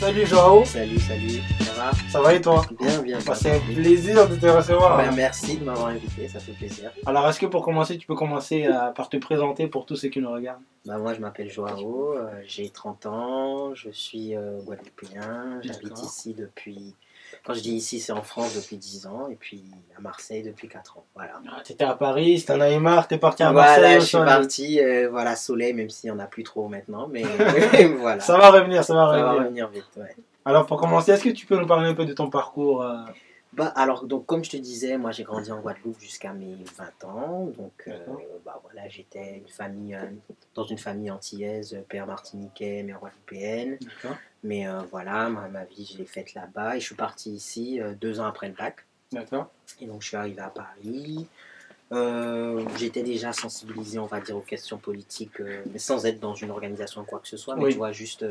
Salut Joao. Salut, ça va? Ça va et toi? Bien, bien. Bah, c'est un plaisir de te recevoir. Ben, merci de m'avoir invité, ça fait plaisir. Alors, est-ce que pour commencer, tu peux commencer par te présenter pour tous ceux qui nous regardent? Bah, moi, je m'appelle Joao, j'ai 30 ans, je suis guadeloupéen, j'habite D'accord. ici depuis... Quand je dis ici, c'est en France depuis 10 ans, et puis à Marseille depuis 4 ans, voilà. Ah, t'étais à Paris, si t'en avais marre, t'es parti à Voilà, Marseille. je suis parti, voilà, soleil, même s'il n'y en a plus trop maintenant, mais voilà. Ça va revenir, ça va Ça va revenir. revenir vite, ouais. Alors, pour commencer, est-ce que tu peux nous parler un peu de ton parcours Bah, alors, donc, comme je te disais, moi j'ai grandi en Guadeloupe jusqu'à mes 20 ans. Donc, D'accord. bah, voilà, j'étais dans une famille antillaise, père martiniquais, mère guadeloupéenne. D'accord. Mais voilà, ma vie, je l'ai faite là-bas. Et je suis parti ici 2 ans après le bac. D'accord. Et donc, je suis arrivé à Paris. J'étais déjà sensibilisé, on va dire, aux questions politiques, mais sans être dans une organisation ou quoi que ce soit. Mais Oui. tu vois, juste,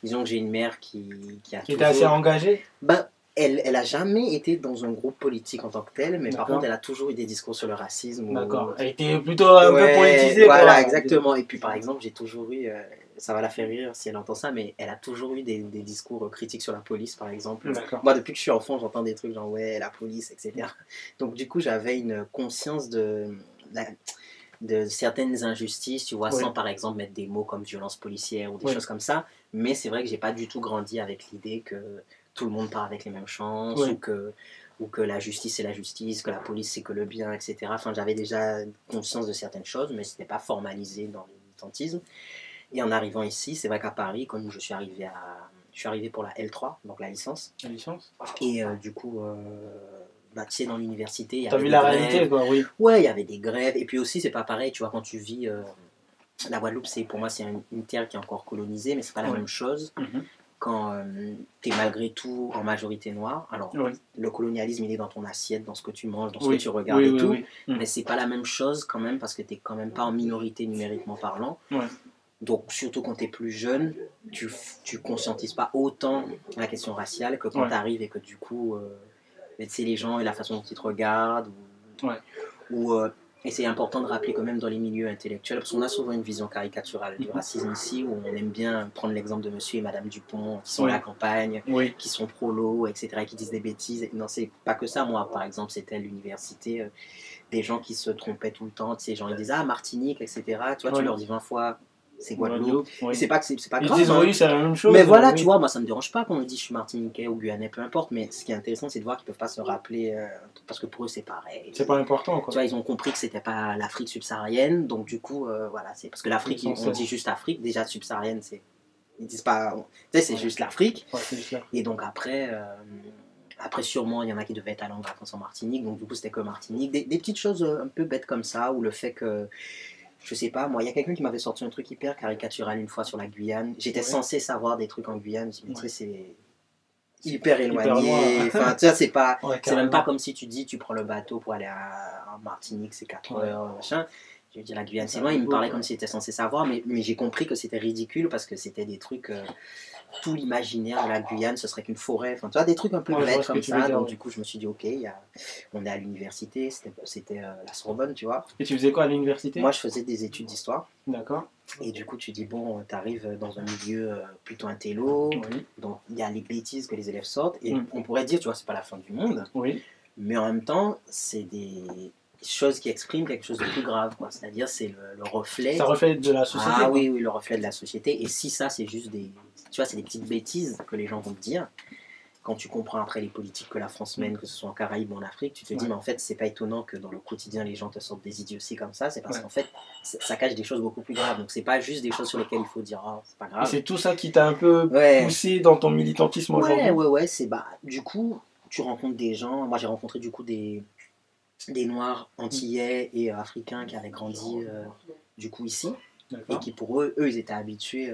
disons que j'ai une mère qui a Qui était assez engagé? bah, elle a jamais été dans un groupe politique en tant que tel, mais par D'accord. contre, elle a toujours eu des discours sur le racisme. D'accord. Elle était plutôt un peu Ouais, politisée. voilà, quoi. exactement. Et puis, par exemple, j'ai toujours eu, ça va la faire rire si elle entend ça, mais elle a toujours eu des discours critiques sur la police, par exemple. D'accord. Moi, depuis que je suis enfant, j'entends des trucs genre, ouais, la police, etc. Donc, du coup, j'avais une conscience de certaines injustices, tu vois, Oui. sans par exemple mettre des mots comme violence policière ou des Oui. choses comme ça. Mais c'est vrai que j'ai pas du tout grandi avec l'idée que tout le monde part avec les mêmes chances, Oui. ou que la justice c'est la justice, que la police c'est que le bien, etc. Enfin, j'avais déjà conscience de certaines choses, mais c'était pas formalisé dans le militantisme. Et en arrivant ici, c'est vrai qu'à Paris, comme je suis arrivé pour la L3, donc la licence, La licence? et du coup, bah, tu sais, dans l'université, il y T'as avait vu des la grèves. réalité, quoi, oui. Ouais, il y avait des grèves. Et puis aussi, c'est pas pareil, tu vois, quand tu vis. La Guadeloupe, pour moi, c'est une terre qui est encore colonisée, mais c'est pas la Oui. même chose Mhm. quand tu es malgré tout en majorité noire. Alors, Oui. le colonialisme, il est dans ton assiette, dans ce que tu manges, dans ce Oui. que tu regardes Oui, et oui, tout. oui. Mais c'est pas la même chose quand même, parce que tu quand même pas en minorité numériquement parlant. Ouais. Donc, surtout quand tu es plus jeune, tu conscientises pas autant la question raciale que quand Ouais. tu arrives et que du coup, tu sais, les gens et la façon dont ils te regardent. Ouais. Et c'est important de rappeler quand même dans les milieux intellectuels, parce qu'on a souvent une vision caricaturale du racisme ici, où on aime bien prendre l'exemple de monsieur et madame Dupont, qui sont Oui. à la campagne, Oui. qui sont prolos, etc., et qui disent des bêtises. Non, c'est pas que ça. Moi, par exemple, c'était à l'université, des gens qui se trompaient tout le temps. Tu sais, gens, ils disent « Ah, Martinique, etc. » Tu vois, tu Oui. leur dis 20 fois « C'est Guadeloupe. » Guadeloupe, Et oui. c'est pas que c'est pas Ils grave. disent Hein. oui, c'est la même chose. Mais voilà, oui. tu vois, moi ça me dérange pas qu'on me dise je suis martiniquais ou guyanais, peu importe, mais ce qui est intéressant c'est de voir qu'ils peuvent pas se rappeler, parce que pour eux c'est pareil. C'est pas important, quoi. Tu vois, ils ont compris que c'était pas l'Afrique subsaharienne, donc du coup, voilà, c'est parce que l'Afrique, Ils sont on dit juste Afrique, déjà subsaharienne, c'est. Ils disent pas. Tu sais, c'est Ouais. juste l'Afrique. Ouais, c'est juste là. Et donc après sûrement, il y en a qui devaient être allés en vacances en Martinique, donc du coup c'était que Martinique. Des petites choses un peu bêtes comme ça, ou le fait que. Je sais pas, moi, il y a quelqu'un qui m'avait sorti un truc hyper caricatural une fois sur la Guyane. J'étais Ouais. censé savoir des trucs en Guyane, je me dis, mais Ouais. tu sais, c'est hyper éloigné. loin. Enfin, tu vois, c'est pas, Ouais, c'est même carrément. pas comme si tu dis, tu prends le bateau pour aller en Martinique, c'est 4 Ouais. heures, machin. Je veux dire, la Guyane, Ça c'est loin. Il me vaut, parlait ouais. comme s'il était censé savoir, mais j'ai compris que c'était ridicule parce que c'était des trucs. Tout l'imaginaire de la Guyane, ce serait qu'une forêt. Enfin, tu vois, des trucs un peu Ouais, je vois bêtes ce que comme tu veux ça. dire, Donc, ouais. du coup, je me suis dit, ok, on est à l'université, c'était la Sorbonne, tu vois. Et tu faisais quoi à l'université? Moi, je faisais des études d'histoire. D'accord. Et du coup, tu dis, bon, tu arrives dans un milieu plutôt intello, Oui. donc il y a les bêtises que les élèves sortent, et Mm. on pourrait dire, tu vois, c'est pas la fin du monde, Oui. mais en même temps, c'est des choses qui expriment quelque chose de plus grave, quoi. C'est-à-dire, c'est le reflet. Ça reflète de la société. Ah quoi. oui, oui, le reflet de la société. Et si ça, c'est juste tu vois, c'est des petites bêtises que les gens vont te dire. Quand tu comprends après les politiques que la France mène, que ce soit en Caraïbes ou en Afrique, tu te dis, Ouais. mais en fait, c'est pas étonnant que dans le quotidien, les gens te sortent des idioties comme ça. C'est parce Ouais. qu'en fait, ça cache des choses beaucoup plus graves. Donc, c'est pas juste des choses sur lesquelles il faut dire, oh, c'est pas Et grave. c'est tout ça qui t'a un peu Ouais. poussé dans ton militantisme aujourd'hui. Ouais. C'est du coup, tu rencontres des gens. Moi, j'ai rencontré du coup des Noirs antillais et africains qui avaient grandi du coup ici. Et D'accord. qui pour eux, ils étaient habitués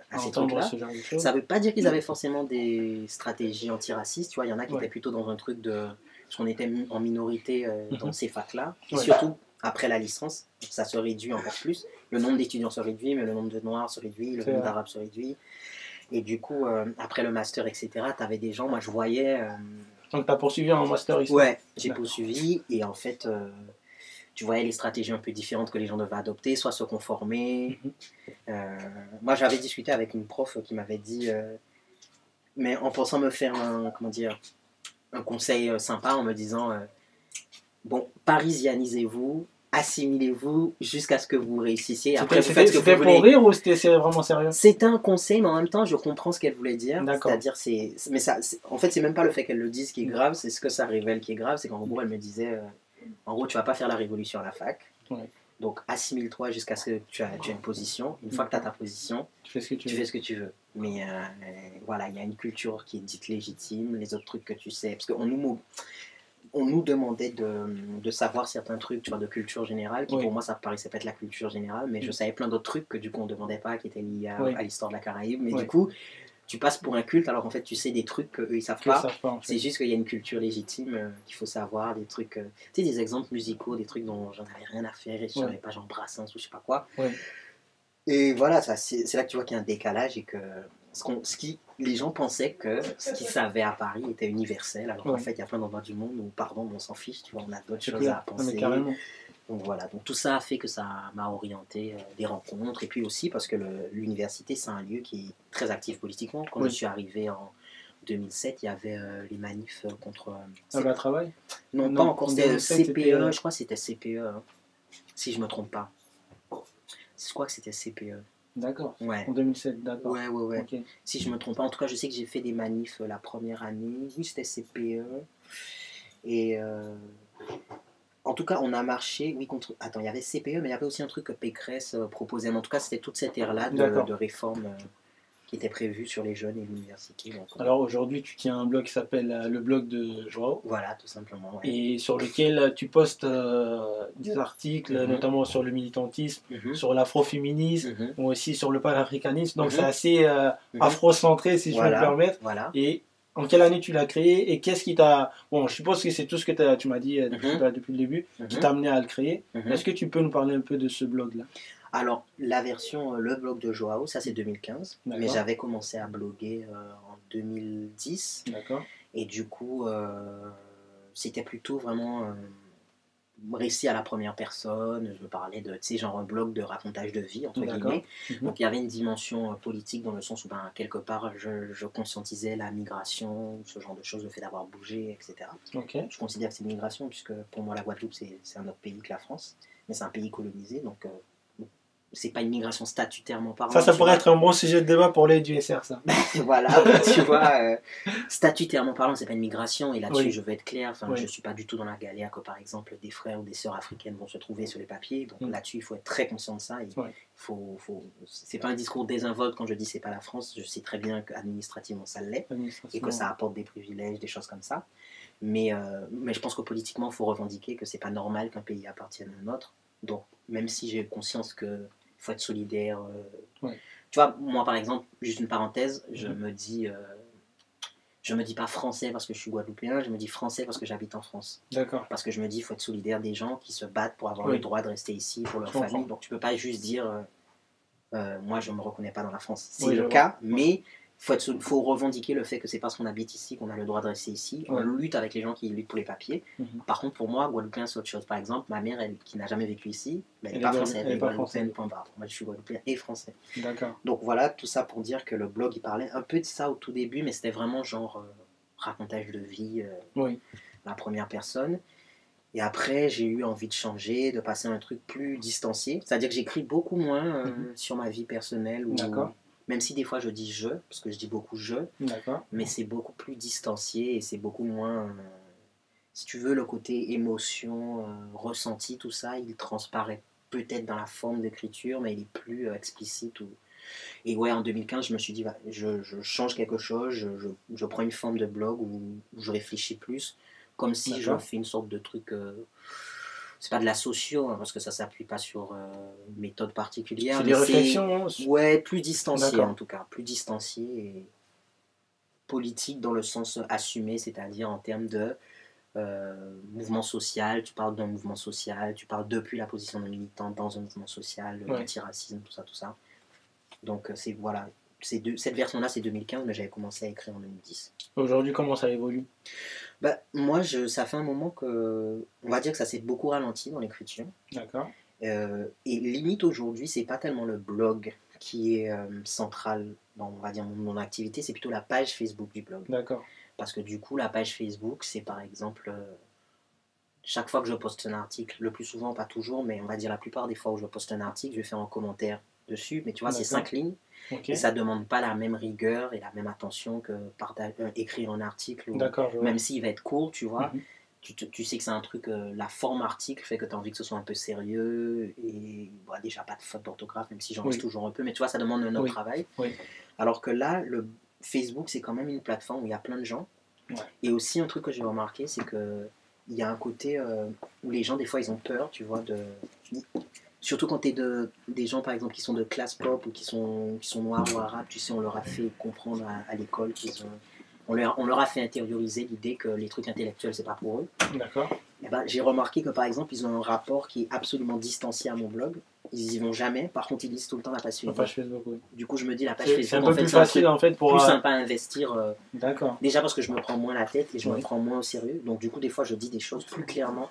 à ces Entendre trucs-là. ce genre de choses. Ça veut pas dire qu'ils avaient forcément des stratégies antiracistes, tu vois, il y en a qui Ouais. étaient plutôt dans un truc de... Parce qu'on était en minorité dans Mhm. ces facs-là, et Ouais. surtout après la licence, ça se réduit encore plus. Le nombre d'étudiants se réduit, mais le nombre de Noirs se réduit, le C'est nombre vrai. d'Arabes se réduit. Et du coup, après le master, etc., tu avais des gens, moi je voyais... Donc tu as poursuivi un master ici. Ouais, j'ai D'accord. poursuivi, et en fait... tu voyais les stratégies un peu différentes que les gens devaient adopter, soit se conformer. Mhm. Moi, j'avais discuté avec une prof qui m'avait dit mais en pensant me faire comment dire, un conseil sympa en me disant bon, parisianisez-vous, assimilez-vous jusqu'à ce que vous réussissiez. Après, vous faites ce que vous C'était voulez. pour rire ou c'était vraiment sérieux? C'était un conseil, mais en même temps, je comprends ce qu'elle voulait dire. D'accord. C'est-à-dire, mais ça, en fait, c'est même pas le fait qu'elle le dise qui est grave, c'est ce que ça révèle qui est grave. C'est qu'en gros, elle me disait en gros, tu vas pas faire la révolution à la fac. Ouais. Donc, assimile-toi jusqu'à ce que tu as une position. Une fois que tu as ta position, Tu fais ce que tu tu veux. fais ce que tu veux. Mais voilà, il y a une culture qui est dite légitime, les autres trucs que tu sais. Parce qu'on nous demandait de savoir certains trucs, tu vois, de culture générale, qui Oui. pour moi, ça paraissait pas être la culture générale, mais je savais plein d'autres trucs que du coup, on demandait pas, qui étaient liés Oui. à l'histoire de la Caraïbe. Mais Oui. du coup, tu passes pour un culte, alors qu'en fait, tu sais des trucs qu'eux, ils savent pas. En fait. C'est juste qu'il y a une culture légitime qu'il faut savoir, des trucs, tu sais, des exemples musicaux, des trucs dont j'en avais rien à faire, et je savais pas, genre Brassens ou je sais pas quoi. Oui. Et voilà, c'est là que tu vois qu'il y a un décalage et que les gens pensaient que ce qu'ils savaient à Paris était universel, alors qu'en fait, il y a plein d'endroits du monde où, pardon, on s'en fiche, tu vois, on a d'autres choses à penser. Mais carrément. Donc voilà, donc tout ça a fait que ça m'a orienté des rencontres, et puis aussi parce que l'université, c'est un lieu qui est très actif politiquement. Quand je suis arrivé en 2007, il y avait les manifs contre... le travail? Non, pas encore, c'était CPE, je crois que c'était CPE, hein, si je me trompe pas. Je crois que c'était CPE. D'accord. Ouais. En 2007, d'accord. Ouais. Okay. Si je me trompe pas. En tout cas, je sais que j'ai fait des manifs la première année. Oui, c'était CPE. Et en tout cas, on a marché. Oui, contre. Attends, il y avait CPE, mais il y avait aussi un truc que Pécresse proposait. Mais en tout cas, c'était toute cette ère-là de réforme qui était prévue sur les jeunes et l'université. Alors aujourd'hui, tu tiens un blog qui s'appelle le blog de Joao. Voilà, tout simplement. Ouais. Et sur lequel tu postes des articles, notamment sur le militantisme, sur l'afroféminisme, ou aussi sur le panafricanisme. Donc c'est assez afrocentré, si je peux me permettre. Voilà. Et en quelle année tu l'as créé et qu'est-ce qui t'a... Bon, je suppose que c'est tout ce que tu m'as dit depuis le début qui t'a amené à le créer. Est-ce que tu peux nous parler un peu de ce blog-là? Alors, le blog de Joao, ça c'est 2015, mais j'avais commencé à bloguer en 2010. D'accord. Et du coup, c'était plutôt vraiment récit à la première personne. Je me parlais de, tu sais, genre un blog de racontage de vie, entre guillemets. Donc il y avait une dimension politique dans le sens où, ben, quelque part, je conscientisais la migration, ce genre de choses, le fait d'avoir bougé, etc. Okay. Je considère que c'est une migration, puisque pour moi, la Guadeloupe, c'est un autre pays que la France, mais c'est un pays colonisé, donc... c'est pas une migration statutairement parlant. Ça pourrait être un bon sujet de débat pour les du SR, ça. Voilà, tu vois, statutairement parlant, c'est pas une migration, et là-dessus, je veux être clair, je suis pas du tout dans la galère que, par exemple, des frères ou des sœurs africaines vont se trouver sur les papiers, donc là-dessus, il faut être très conscient de ça, et c'est pas un discours désinvolte quand je dis c'est pas la France, je sais très bien qu'administrativement, ça l'est, et que ça apporte des privilèges, des choses comme ça, mais je pense que politiquement, il faut revendiquer que c'est pas normal qu'un pays appartienne à un autre, donc, même si j'ai conscience que faut être solidaire. Tu vois, moi par exemple, juste une parenthèse, je me dis pas français parce que je suis guadeloupéen, je me dis français parce que j'habite en France. D'accord. Parce que je me dis, il faut être solidaire des gens qui se battent pour avoir le droit de rester ici, pour leur famille. Donc tu peux pas juste dire, moi je me reconnais pas dans la France. C'est le cas, mais il faut revendiquer le fait que c'est parce qu'on habite ici qu'on a le droit de rester ici. On lutte avec les gens qui luttent pour les papiers. Par contre, pour moi, guadeloupéen, c'est autre chose. Par exemple, ma mère, qui n'a jamais vécu ici, elle n'est pas française, elle est guadeloupéenne, point barre. Moi, je suis guadeloupéen et français. D'accord. Donc voilà, tout ça pour dire que le blog, il parlait un peu de ça au tout début, mais c'était vraiment genre racontage de vie, la première personne. Et après, j'ai eu envie de changer, de passer à un truc plus distancié. C'est-à-dire que j'écris beaucoup moins sur ma vie personnelle. D'accord. Même si des fois je dis je, parce que je dis beaucoup je, mais c'est beaucoup plus distancié et c'est beaucoup moins, si tu veux, le côté émotion, ressenti, tout ça, il transparaît peut-être dans la forme d'écriture, mais il est plus explicite. Et ouais, en 2015, je me suis dit, je change quelque chose, je prends une forme de blog où je réfléchis plus, comme si je fais une sorte de truc... c'est pas de la socio, parce que ça s'appuie pas sur une méthode particulière. C'est des réflexions. Ouais, plus distancié en tout cas, plus distancié et politique dans le sens assumé, c'est-à-dire en termes de mouvement social. Tu parles d'un mouvement social, tu parles depuis la position d'un militant dans un mouvement social, l'antiracisme, tout ça. Donc voilà, cette version-là, c'est 2015, mais j'avais commencé à écrire en 2010. Aujourd'hui, comment ça évolue? Moi, ça fait un moment que, on va dire que ça s'est beaucoup ralenti dans l'écriture. D'accord. Et limite aujourd'hui, c'est pas tellement le blog qui est centrale dans, on va dire, mon activité, c'est plutôt la page Facebook du blog. D'accord. Parce que du coup, la page Facebook, c'est par exemple, chaque fois que je poste un article, le plus souvent, pas toujours, mais on va dire la plupart des fois où je poste un article, je vais faire un commentaire dessus, mais tu vois, c'est 5 lignes, et ça ne demande pas la même rigueur et la même attention que écrire un article, même s'il va être court, tu vois. Tu sais que c'est un truc, la forme article fait que tu as envie que ce soit un peu sérieux, et bon, déjà pas de faute d'orthographe, même si j'en reste toujours un peu, mais tu vois, ça demande un autre travail. Alors que là, le Facebook, c'est quand même une plateforme où il y a plein de gens. Et aussi, un truc que j'ai remarqué, c'est qu'il y a un côté où les gens, des fois, ils ont peur, tu vois, surtout quand tu es des gens, par exemple, qui sont de classe pop ou qui sont noirs ou arabes, tu sais, on leur a fait comprendre à l'école on leur a fait intérioriser l'idée que les trucs intellectuels, c'est pas pour eux. D'accord. Et ben, j'ai remarqué que, par exemple, ils ont un rapport qui est absolument distancié à mon blog. Ils y vont jamais. Par contre, ils lisent tout le temps la page Facebook. Du coup, je me dis, la page Facebook, c'est un peu plus facile, en fait, pour... plus sympa à investir. D'accord. Déjà parce que je me prends moins la tête et je me prends moins au sérieux. Donc, du coup, des fois, je dis des choses plus clairement.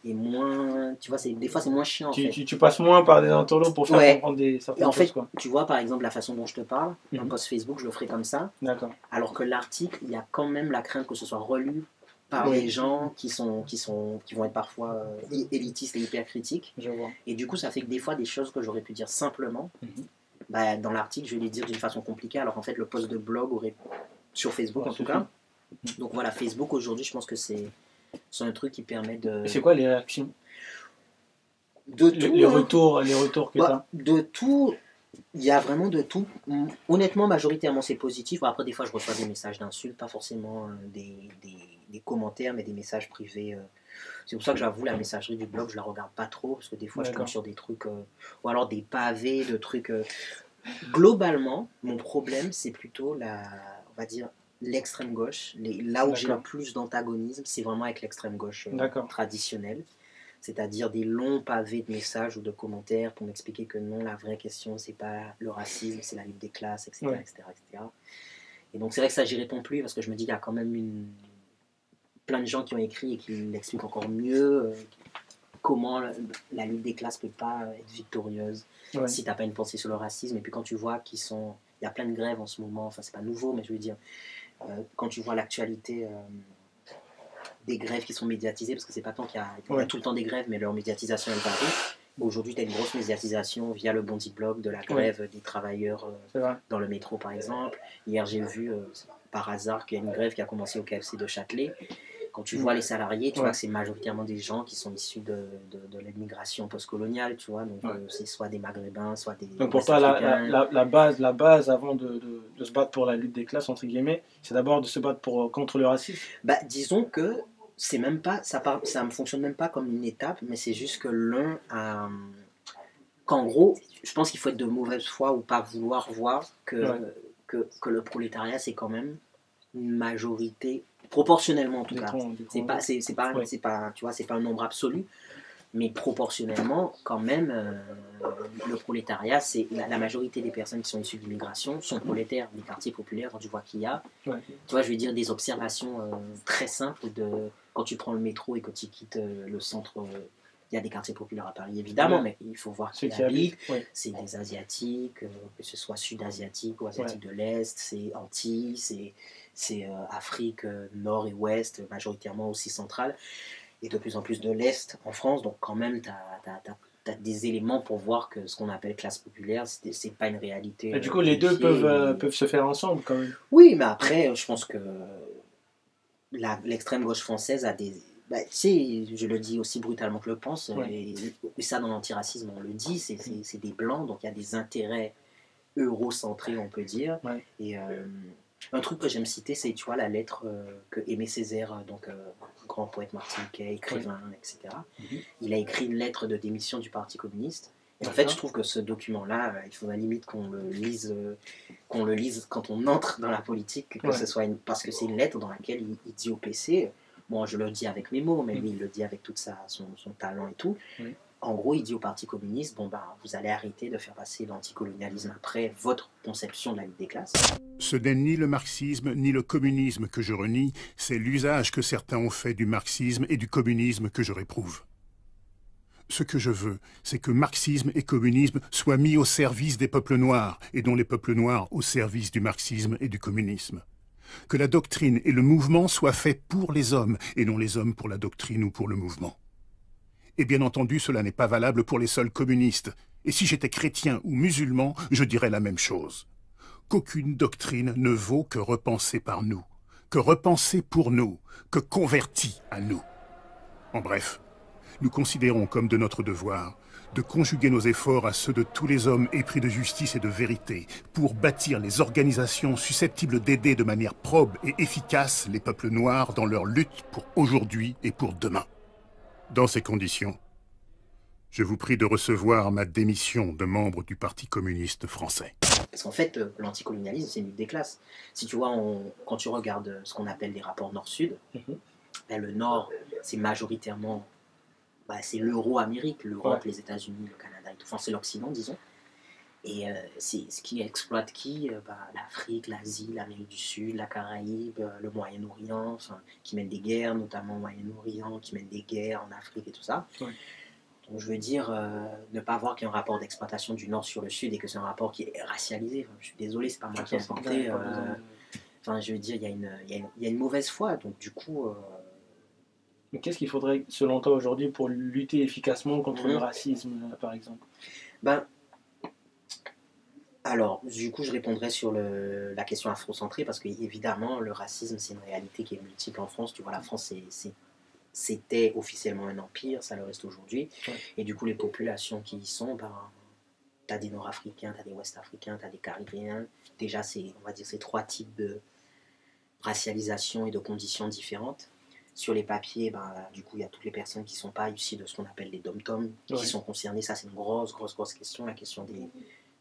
Et moins, tu vois, des fois c'est moins chiant. Tu passes moins par des entourloupes pour faire comprendre certaines choses, quoi. Tu vois, par exemple, la façon dont je te parle, un post Facebook, je le ferai comme ça. D'accord. Alors que l'article, il y a quand même la crainte que ce soit relu par des gens qui vont être parfois élitistes et hyper critiques. Je vois. Et du coup, ça fait que des fois, des choses que j'aurais pu dire simplement, dans l'article, je vais les dire d'une façon compliquée, alors qu'en fait, le post de blog aurait, sur Facebook en tout cas. Donc voilà, Facebook aujourd'hui, je pense que c'est un truc qui permet de... Et c'est quoi les réactions? Les retours que tu as? De tout, il y a vraiment de tout. Honnêtement, majoritairement, c'est positif. Bon, après, des fois, je reçois des messages d'insultes, pas forcément des commentaires, mais des messages privés. C'est pour ça que j'avoue, la messagerie du blog, je la regarde pas trop, parce que des fois, je tombe sur des trucs, ou alors des pavés, de trucs... Globalement, mon problème, c'est plutôt on va dire, l'extrême gauche. Là où j'ai le plus d'antagonisme, c'est vraiment avec l'extrême gauche traditionnelle. C'est-à-dire des longs pavés de messages ou de commentaires pour m'expliquer que non, la vraie question, c'est pas le racisme, c'est la lutte des classes, etc. etc. Et donc c'est vrai que ça, j'y réponds plus, parce que je me dis qu'il y a quand même plein de gens qui ont écrit et qui l'expliquent encore mieux comment la lutte des classes peut pas être victorieuse si tu n'as pas une pensée sur le racisme. Et puis quand tu vois il y a plein de grèves en ce moment, enfin c'est pas nouveau, mais je veux dire, quand tu vois l'actualité des grèves qui sont médiatisées, parce que c'est pas tant qu'il y a tout le temps des grèves, mais leur médiatisation elle varie. Aujourd'hui, tu as une grosse médiatisation via le Bondi Blog de la grève des travailleurs dans le métro, par exemple. Hier, j'ai vu par hasard qu'il y a une grève qui a commencé au KFC de Châtelet. Quand tu vois les salariés, tu vois que c'est majoritairement des gens qui sont issus de l'immigration postcoloniale, tu vois. Donc, c'est soit des Maghrébins, soit des... Donc, pour toi, la base avant de se battre pour la lutte des classes, entre guillemets, c'est d'abord de se battre contre le racisme. Bah, disons que c'est même pas... Ça ne fonctionne même pas comme une étape, mais c'est juste que l'un a... Qu'en gros, je pense qu'il faut être de mauvaise foi ou pas vouloir voir que le prolétariat, c'est quand même une majorité... proportionnellement en tout cas, c'est pas tu vois, c'est pas un nombre absolu, mais proportionnellement quand même le prolétariat, c'est la majorité des personnes qui sont issues de l'immigration sont prolétaires. Les quartiers populaires, quand tu vois qu'il y a, tu vois, je vais dire des observations très simples de quand tu prends le métro et que tu quittes le centre. Il y a des quartiers populaires à Paris, évidemment, mais il faut voir qui habitent. C'est des Asiatiques, que ce soit Sud-Asiatiques ou Asiatiques de l'Est, c'est Antilles, c'est Afrique nord et ouest, majoritairement aussi centrale, et de plus en plus de l'Est en France. Donc quand même, tu as des éléments pour voir que ce qu'on appelle classe populaire, c'est pas une réalité. Et du coup, les deux peuvent se faire ensemble quand même. Oui, mais après, je pense que l'extrême gauche française a des... Bah, tu sais, je le dis aussi brutalement que je le pense, et ça dans l'antiracisme on le dit, c'est des blancs, donc il y a des intérêts eurocentrés, on peut dire. Et un truc que j'aime citer, c'est, tu vois, la lettre que Aimé Césaire, donc grand poète martiniquais, écrivain, etc. Il a écrit une lettre de démission du Parti communiste. Et en fait, je trouve que ce document-là, il faudrait limite qu'on le lise quand on entre dans la politique, que ce soit parce que c'est une lettre dans laquelle il dit au PC... Bon, je le dis avec mes mots, mais lui, il le dit avec tout son talent et tout. En gros, il dit au Parti communiste, bon, vous allez arrêter de faire passer l'anticolonialisme après votre conception de la lutte des classes. Ce n'est ni le marxisme ni le communisme que je renie, c'est l'usage que certains ont fait du marxisme et du communisme que je réprouve. Ce que je veux, c'est que marxisme et communisme soient mis au service des peuples noirs, et non les peuples noirs au service du marxisme et du communisme. Que la doctrine et le mouvement soient faits pour les hommes, et non les hommes pour la doctrine ou pour le mouvement. Et bien entendu, cela n'est pas valable pour les seuls communistes. Et si j'étais chrétien ou musulman, je dirais la même chose. Qu'aucune doctrine ne vaut que repensée par nous, que repensée pour nous, que convertie à nous. En bref, nous considérons comme de notre devoir de conjuguer nos efforts à ceux de tous les hommes épris de justice et de vérité pour bâtir les organisations susceptibles d'aider de manière probe et efficace les peuples noirs dans leur lutte pour aujourd'hui et pour demain. Dans ces conditions, je vous prie de recevoir ma démission de membre du Parti communiste français. Parce qu'en fait, l'anticolonialisme, c'est une lutte des classes. Si tu vois, quand tu regardes ce qu'on appelle les rapports Nord-Sud, ben, le Nord, c'est majoritairement c'est l'Euro-Amérique, l'Europe, les États-Unis, le Canada et tout. Enfin, c'est l'Occident, disons. Et c'est ce qui exploite qui l'Afrique, l'Asie, l'Amérique du Sud, la Caraïbe, le Moyen-Orient, enfin, qui mènent des guerres, notamment au Moyen-Orient, qui mènent des guerres en Afrique et tout ça. Ouais. Donc je veux dire, ne pas voir qu'il y a un rapport d'exploitation du Nord sur le Sud et que c'est un rapport qui est racialisé. Enfin, je suis désolé, c'est pas moi qui ai inventé. Enfin, je veux dire, il y a une mauvaise foi, donc du coup... Mais qu'est-ce qu'il faudrait, selon toi, aujourd'hui pour lutter efficacement contre le racisme, par exemple? Alors, du coup, je répondrai sur la question afrocentrée, parce qu'évidemment, le racisme, c'est une réalité qui est multiple en France. Tu vois, la France, c'était officiellement un empire, ça le reste aujourd'hui. Ouais. Et du coup, les populations qui y sont, tu as des Nord-Africains, tu as des Ouest-Africains, tu as des Caribéens. Déjà, on va dire, c'est 3 types de racialisation et de conditions différentes. Sur les papiers, du coup, il y a toutes les personnes qui ne sont pas issues de ce qu'on appelle les dom-toms, qui sont concernées. Ça, c'est une grosse question, la question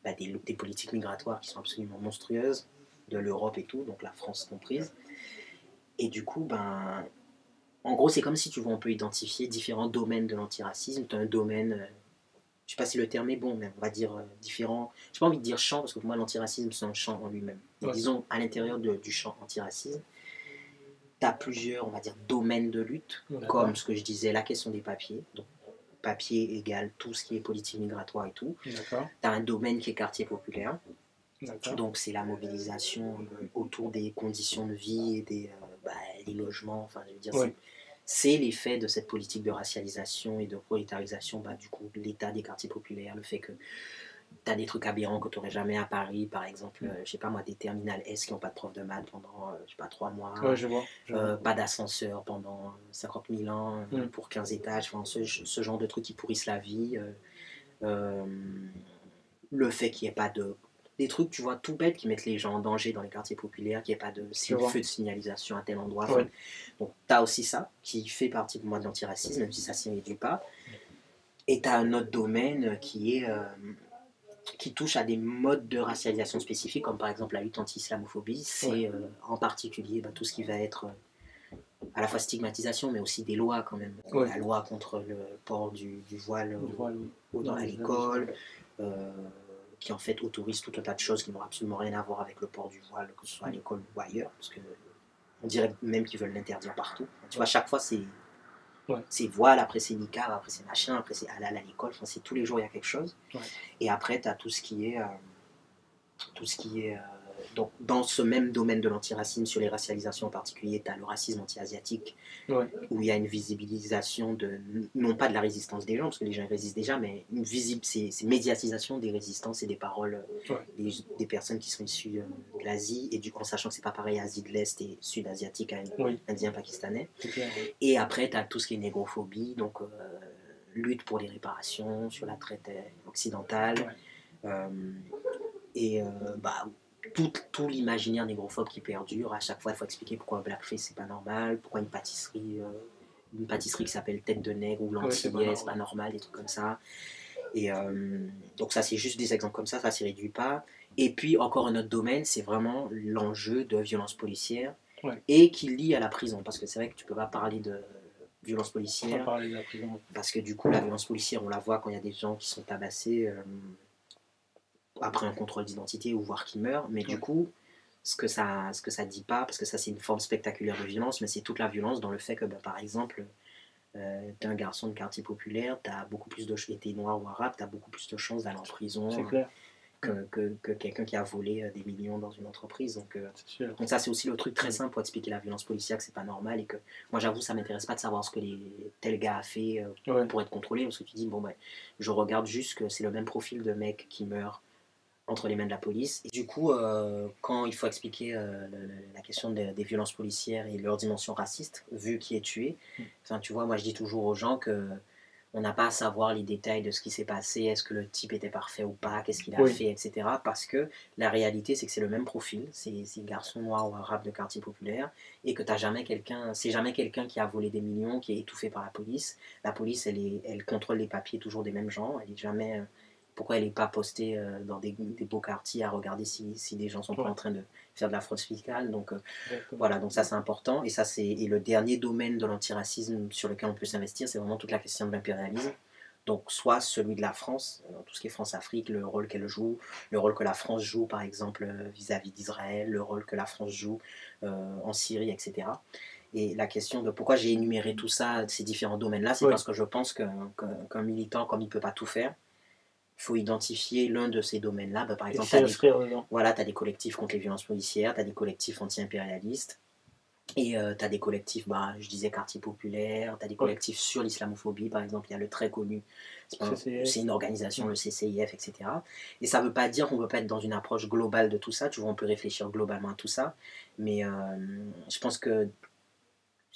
des politiques migratoires qui sont absolument monstrueuses, de l'Europe et tout, donc la France comprise. Et du coup, en gros, c'est comme si on peut identifier différents domaines de l'antiracisme. Tu as un domaine, je ne sais pas si le terme est bon, mais on va dire différents. Je n'ai pas envie de dire champ, parce que pour moi, l'antiracisme, c'est un champ en lui-même. Ouais. Disons, à l'intérieur du champ antiracisme, tu as plusieurs, on va dire, domaines de lutte, comme ce que je disais, la question des papiers. Donc, papier égale tout ce qui est politique migratoire et tout. Tu as un domaine qui est quartier populaire. Donc, c'est la mobilisation autour des conditions de vie et des logements. Enfin, je veux dire, c'est l'effet de cette politique de racialisation et de prolétarisation, du coup, l'état des quartiers populaires, le fait que tu as des trucs aberrants que tu n'aurais jamais à Paris, par exemple, je sais pas moi, des terminales S qui n'ont pas de prof de maths pendant, je sais pas, 3 mois. Ouais, je vois. Pas d'ascenseur pendant 50 000 ans pour 15 étages, enfin, ce genre de trucs qui pourrissent la vie. Le fait qu'il n'y ait pas de... Des trucs, tu vois, tout bêtes qui mettent les gens en danger dans les quartiers populaires, qu'il n'y ait pas de feu de signalisation à tel endroit. Ouais. Donc, tu as aussi ça, qui fait partie pour moi de l'antiracisme, même si ça ne s'y réduit pas. Et tu as un autre domaine qui est... qui touche à des modes de racialisation spécifiques, comme par exemple la lutte anti-islamophobie. C'est en particulier tout ce qui va être à la fois stigmatisation, mais aussi des lois quand même. Ouais. La loi contre le port du voile à l'école, qui en fait autorise tout un tas de choses qui n'ont absolument rien à voir avec le port du voile, que ce soit à l'école ou ailleurs, parce qu'on dirait même qu'ils veulent l'interdire partout. Tu vois, à chaque fois, c'est voile, après c'est niqab, après c'est machin, après c'est halal à l'école, enfin, c'est tous les jours il y a quelque chose. Ouais. Et après tu as tout ce qui est donc, dans ce même domaine de l'antiracisme, sur les racialisations en particulier, tu as le racisme anti-asiatique, où il y a une visibilisation non pas de la résistance des gens, parce que les gens résistent déjà, mais c'est médiatisation des résistances et des paroles des personnes qui sont issues de l'Asie, et en sachant que c'est pas pareil Asie de l'Est et Sud-asiatique à Indien, Pakistanais. Et après, tu as tout ce qui est négrophobie, donc lutte pour les réparations sur la traite occidentale, tout l'imaginaire négrophobe qui perdure. À chaque fois, il faut expliquer pourquoi un blackface c'est pas normal, pourquoi une pâtisserie qui s'appelle tête de nègre ou l'antillais c'est pas normal, des trucs comme ça. Et donc ça, c'est juste des exemples comme ça s'y réduit pas. Et puis encore un autre domaine, c'est vraiment l'enjeu de violence policière et qui lie à la prison, parce que c'est vrai que tu peux pas parler de violence policière parce que du coup la violence policière, on la voit quand il y a des gens qui sont tabassés après un contrôle d'identité ou voire qui meurent, mais du coup ce que ça dit pas, parce que ça c'est une forme spectaculaire de violence, mais c'est toute la violence dans le fait que par exemple d'un garçon de quartier populaire, tu as beaucoup plus de chances, et t'es noir ou arabe, tu as beaucoup plus de chances d'aller en prison que quelqu'un qui a volé des millions dans une entreprise. Donc ça, c'est aussi le truc très simple pour expliquer la violence policière, que c'est pas normal, et que moi, j'avoue, ça m'intéresse pas de savoir ce que tel gars a fait pour être contrôlé, parce que tu dis, bon, ben, je regarde juste que c'est le même profil de mec qui meurt entre les mains de la police. Et du coup, quand il faut expliquer la question des violences policières et leur dimension raciste, vu qui est tué, enfin, tu vois, moi je dis toujours aux gens que on n'a pas à savoir les détails de ce qui s'est passé, est-ce que le type était parfait ou pas, qu'est-ce qu'il a fait, etc. Parce que la réalité, c'est que c'est le même profil, c'est garçon noir ou arabe de quartier populaire, et que t'as jamais quelqu'un, c'est jamais quelqu'un qui a volé des millions, qui est étouffé par la police. La police, elle contrôle les papiers toujours des mêmes gens, elle est jamais... Pourquoi elle n'est pas postée dans des beaux quartiers à regarder si des gens sont pas en train de faire de la fraude fiscale. Donc voilà, donc ça c'est important. Et le dernier domaine de l'antiracisme sur lequel on peut s'investir, c'est vraiment toute la question de l'impérialisme. Donc soit celui de la France, tout ce qui est France-Afrique, le rôle qu'elle joue, le rôle que la France joue par exemple vis-à-vis d'Israël, le rôle que la France joue en Syrie, etc. Et la question de pourquoi j'ai énuméré tout ça, ces différents domaines-là, c'est parce que je pense qu'un militant, comme il ne peut pas tout faire, il faut identifier l'un de ces domaines-là. Par exemple, tu as des collectifs contre les violences policières, tu as des collectifs anti-impérialistes, et tu as des collectifs, je disais quartier populaire, tu as des collectifs sur l'islamophobie, par exemple, il y a le très connu, c'est une organisation, le CCIF, etc. Et ça ne veut pas dire qu'on ne peut pas être dans une approche globale de tout ça, tu vois, on peut réfléchir globalement à tout ça, mais je pense que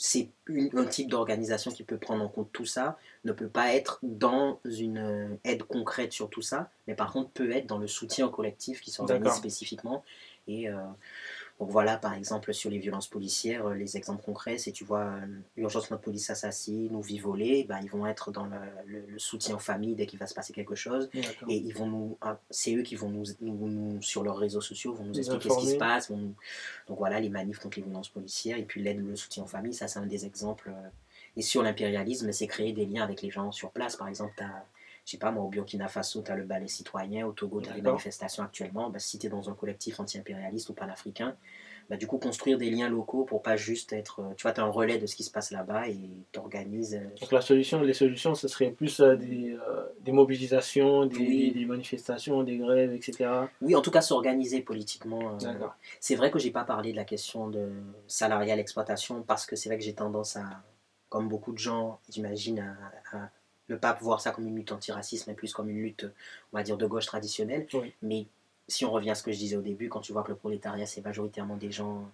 c'est un type d'organisation qui peut prendre en compte tout ça, ne peut pas être dans une aide concrète sur tout ça, mais par contre peut être dans le soutien au collectif qui s'organise spécifiquement. Et donc voilà, par exemple, sur les violences policières, les exemples concrets, c'est, tu vois, Urgence Notre Police Assassine ou Vie Volée, ils vont être dans le soutien aux familles dès qu'il va se passer quelque chose. Et ils vont c'est eux qui vont nous, sur leurs réseaux sociaux, vont nous expliquer ce qui se passe. Donc voilà, les manifs contre les violences policières, et puis l'aide, le soutien aux familles, ça c'est un des exemples. Et sur l'impérialisme, c'est créer des liens avec les gens sur place. Par exemple, je sais pas moi, au Burkina Faso, tu as le ballet citoyen, au Togo, tu as les manifestations actuellement. Si tu es dans un collectif anti-impérialiste ou panafricain, du coup, construire des liens locaux pour pas juste être... Tu vois, tu as un relais de ce qui se passe là-bas et t'organises... Donc les solutions, ce serait plus des mobilisations, des manifestations, des grèves, etc. Oui, en tout cas, s'organiser politiquement. C'est vrai que j'ai pas parlé de la question de salariale exploitation parce que c'est vrai que j'ai tendance à, comme beaucoup de gens, j'imagine, à ne pas voir ça comme une lutte antiraciste, mais plus comme une lutte, on va dire, de gauche traditionnelle. Mais si on revient à ce que je disais au début, quand tu vois que le prolétariat, c'est majoritairement des gens...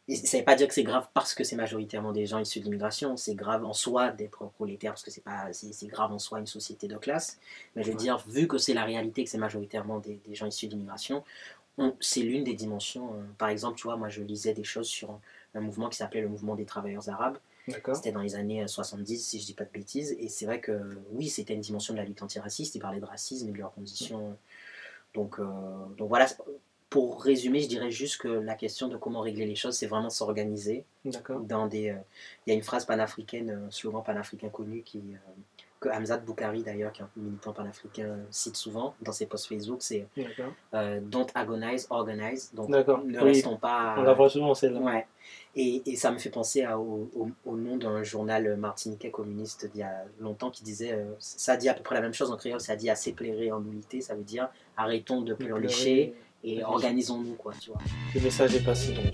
Et ça ne veut pas dire que c'est grave parce que c'est majoritairement des gens issus de l'immigration. C'est grave en soi d'être prolétaire parce que c'est grave en soi une société de classe. Mais je veux dire, vu que c'est la réalité, que c'est majoritairement des gens issus de l'immigration, c'est l'une des dimensions. Par exemple, tu vois, moi je lisais des choses sur un mouvement qui s'appelait le mouvement des travailleurs arabes. C'était dans les années 70, si je ne dis pas de bêtises. Et c'est vrai que, oui, c'était une dimension de la lutte antiraciste. Ils parlaient de racisme et de leurs conditions. Donc voilà, pour résumer, je dirais juste que la question de comment régler les choses, c'est vraiment s'organiser. Il y a une phrase panafricaine, un slogan panafricain connu que Hamzat Boukari, d'ailleurs, qui est un militant panafricain, cite souvent dans ses posts Facebook, c'est Don't agonize, organize. Donc ne restons pas... On la voit souvent, celle-là. Ouais. Et ça me fait penser au nom d'un journal martiniquais communiste d'il y a longtemps qui disait, ça dit à peu près la même chose en créole, ça dit assez plairer en nullité, ça veut dire arrêtons de pleurnicher et organisons-nous, quoi, tu vois. Le message est passé. Donc,